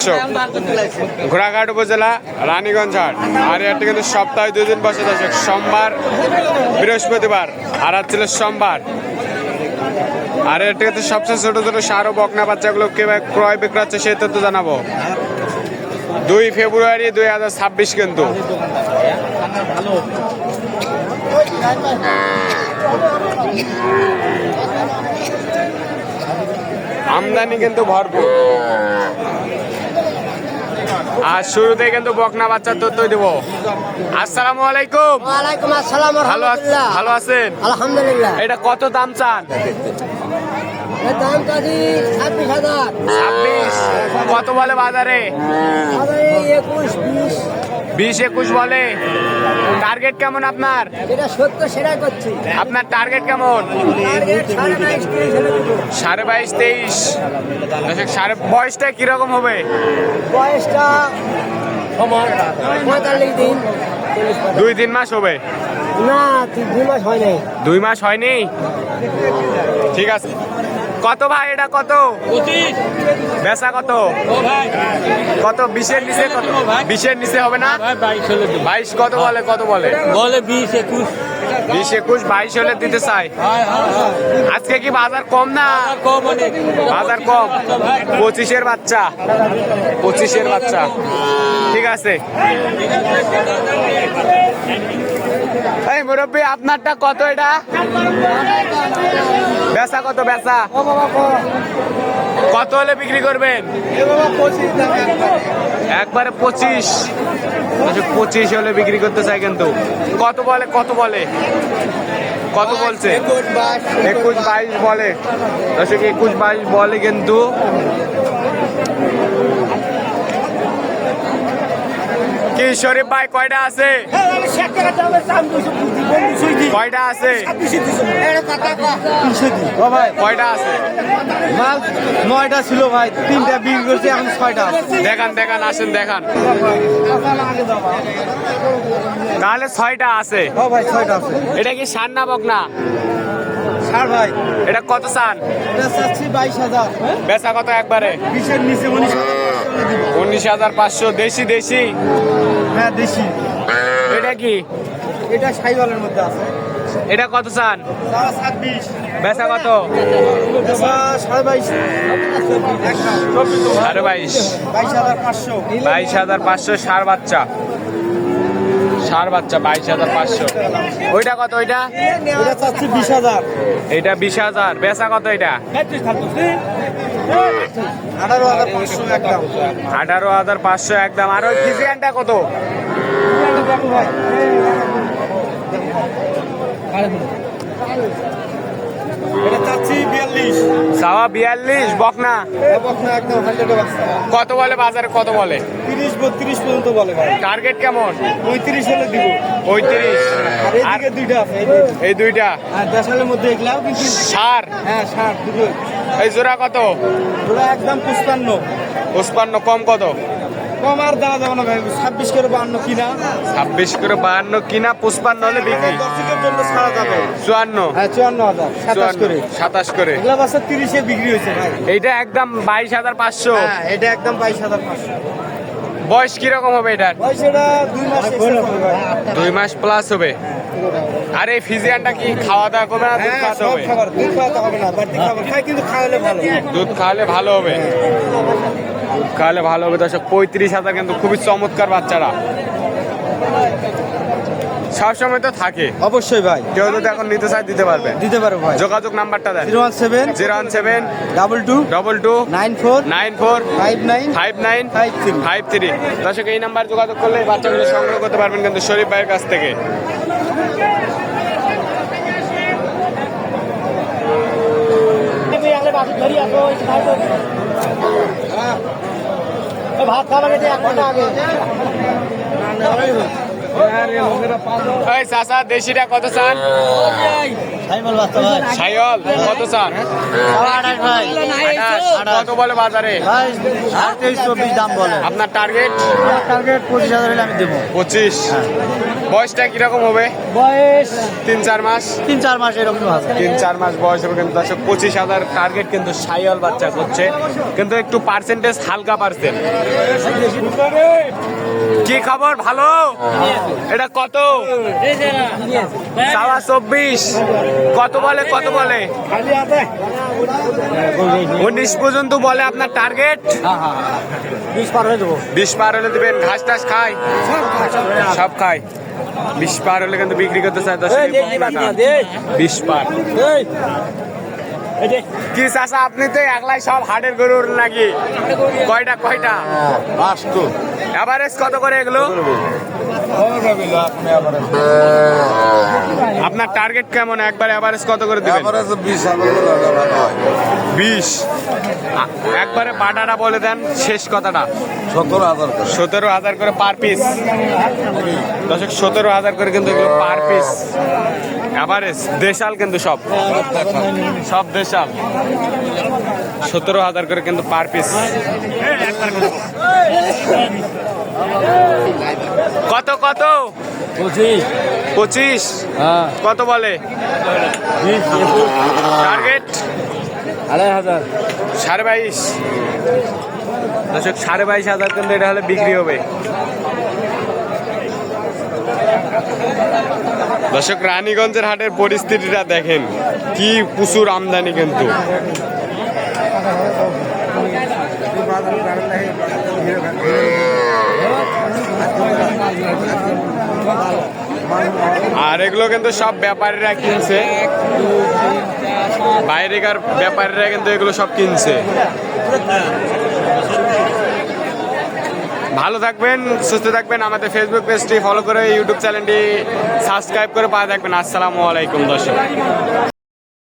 দর্শক, ঘোড়াঘাট উপজেলা রানীগঞ্জ হাট। আর এটা কিন্তু সপ্তাহে 2 দিন বসে দর্শক, সোমবার বৃহস্পতিবার আর আজ ছিল সোমবার। আর এটা কিন্তু সবচেয়ে ছোট ছোট সার ও বকনা বাচ্চাগুলো কিভাবে ক্রয় বিক্রয় হচ্ছে সেই তথ্য জানাবো। 2 ফেব্রুয়ারি 2026 কিন্তু। আমদানি কিন্তু ভরপুর। আর শুরুতে কিন্তু বকনা বাচ্চার তথ্য দেব। আসসালামু আলাইকুম। ওয়ালাইকুম আসসালাম ওয়া রাহমাতুল্লাহ। ভালো আছেন? আলহামদুলিল্লাহ। এটা কত দাম চান? এর দাম চাচ্ছি 26,000। 26। কত বলে বাজারে? বাজারে 21, 20। 20-21 বলে। টার্গেট কেমন আপনার? এটা সত্য সেটাই করছি। আপনার টার্গেট কেমন? টার্গেট 22.5, 23 হলে দেবো। 22.5, 23। বয়সটা কিরকম হবে? বয়সটা 45 দিন। 2-3 মাস হবে? না, 2 মাস হয় নাই। 2 মাস হয়নি? ঠিক আছে। কত ভাই এটা কত? 25। বেচা কত? কত? 20-এর নিচে? কত 20-এর নিচে হবে না? 22 কত বলে? কত বলে? বলে 20, 21। 20-21, 22 হলে দিতে চাই। আজকে কি বাজার কম না? কম অনেক। বাজার কম। 25-এর বাচ্চা, 25-এর বাচ্চা। ঠিক আছে। এই মুরব্বী, আপনারটা কত এটা? বেচা কত? বেচা কত হলে বিক্রি করবেন? একবারে 25। 25 হলে বিক্রি করতে চাই কিন্তু। কত বলে? কত বলে? কত বলছে? 21-22 বলে। 21-22 বলে কিন্তু। কি শরীফ ভাই, কয়টা আছে? কয়টা আছে? কয়টা আছে? 9টা ছিল ভাই, 3টা বিক্রি করছি, এখন 6টা। দেখান দেখান, আসেন দেখান। তাহলে 6টা আছে। ও ভাই 6টা আছে। এটা কি সার না বকনা? ছাড় ভাই, এটা কত চান? এটা চাচ্ছি 22,000। বেচা কত একবারে? 20-এর নিচে 19,500। দেশি দেশি? হ্যাঁ দেশি। এটা কি? এটা সাইওয়ালের মধ্যে আছে। এটা কত চান? 26। বেচা কত? 22,500। 22,500। 22,500 সার বাচ্চা। সার বাচ্চা 22,500। ওইটা কত? ওইটা এটা চাচ্ছি 20,000। এটা 20,000। বেচা কত এটা? 18,500 একদম। 18,500 একদম। আর ওই ফিজিয়ানটা কত? এটা চাচ্ছি 42। সাওয়া 42 বকনা। বকনা একদম 100 বাচ্চা। কত বলে বাজারে? কত বলে? 30-32 পর্যন্ত বলে ভাই। টার্গেট কেমন? 35 হলে দিব। 35। আর এইদিকে 2টা আছে। এই দুইটা আর দেশালের মধ্যে এগুলাও কিন্তু। সার। হ্যাঁ 60 দুটো। এই জোড়া কত? ওরা একদম 55। 55। কম কত? কম আর দেওয়া যাবে না ভাই, 26 করে 52 কিনা। 26 করে 52 কিনা, 55 হলে বিক্রি। দর্শকের জন্য ছাড়া যাবে। 54। হ্যাঁ 54,000, 27 করে। 27 করে। এগুলা বাচ্চা 30-এ বিক্রি হয়েছে ভাই। এইটা একদম 22,500। হ্যাঁ এটা একদম 22,500। বয়স কিরকম হবে এটার? বয়স এটা 2 মাস excess হবে ভাই। 2 মাস প্লাস হবে। আর এই ফিজিয়ানটা কি খাওয়া দাওয়া করবে না দুধ হ্যাঁ খাওয়াতে সব হবে? খাবার, দুধ খাওয়াতে হবে না, বাড়তি খাবার খাই কিন্তু খাওয়ালে ভালো। দুধ খাওয়ালে ভালো হবে। দুধ খাওয়ালে ভালো হবে দর্শক। 35,000 কিন্তু খুবই চমৎকার বাচ্চারা। সবসময় তো থাকে। অবশ্যই ভাই, কেউ যদি এখন নিতে চায় দিতে পারবে। দিতে পারো ভাই। যোগাযোগ নাম্বারটা দেন। 017 017 22 22 94 94 59 59 53। 53। দর্শক এই নাম্বার যোগাযোগ করলে এই বাচ্চাগুলো সংগ্রহ করতে পারবেন কিন্তু শরীফ ভাইয়ের কাছ থেকে। ভাত খাওয়া গেছে 1 ঘন্টা আগে। এই চাচা, দেশিটা কত চান? সাইওয়াল কত চান? 28 কত বলে বাজারে? 23-24 দাম বলে। আপনার টার্গেট? টার্গেট 25,000 হলে আমি দেবো। 25। বয়সটা কিরকম হবে? বয়স 3-4 মাস 3-4 মাস এরকম আছে 3-4 মাস বয়স হবে কিন্তু দর্শক 25,000 টার্গেট কিন্তু সাইওয়াল বাচ্চা করছে কিন্তু একটু পার্সেন্টেজ হালকা পার্সেন্ট কি খবর ভালো এটা কত সাওয়া 24 কত বলে 19 পর্যন্ত বলে আপনার টার্গেট 20 পার হয়ে দেবো 20 পার হলে দিবেন ঘাস টাস খায় সব খায় 20 পার হলে কিন্তু বিক্রি করতে চায় 20 পার কি চাচা আপনি তো একলাই সব হাটের গরুর নাকি কয়টা এভারেজ কত করে এগুলো আপনার টার্গেট কেমন একবার এভারেজ কত করে দিবেন 20 একবারে বাটাটা বলে দেন শেষ কথাটা 17,000 করে পার পিস দর্শক 17,000 করে কিন্তু এগুলো পার পিস এভারেজ দেশাল কিন্তু সব দেশাল 17,000 করে কিন্তু পার পিস কত 25 কত বলে টার্গেট 22,500 দর্শক 22,500 কিন্তু এটা হলে বিক্রি হবে দর্শক রানীগঞ্জের হাটের পরিস্থিতিটা দেখেন কি প্রচুর আমদানি কিন্তু আর এগুলো কিন্তু সব ব্যাপারীরা কিনছে বাইরেকার ব্যাপারীরা কিন্তু এগুলো সব কিনছে ভালো থাকবেন সুস্থ থাকবেন আমাদের ফেসবুক পেজটি ফলো করে ইউটিউব চ্যানেলটি সাবস্ক্রাইব করে পাশে থাকবেন আসসালামু আলাইকুম দর্শক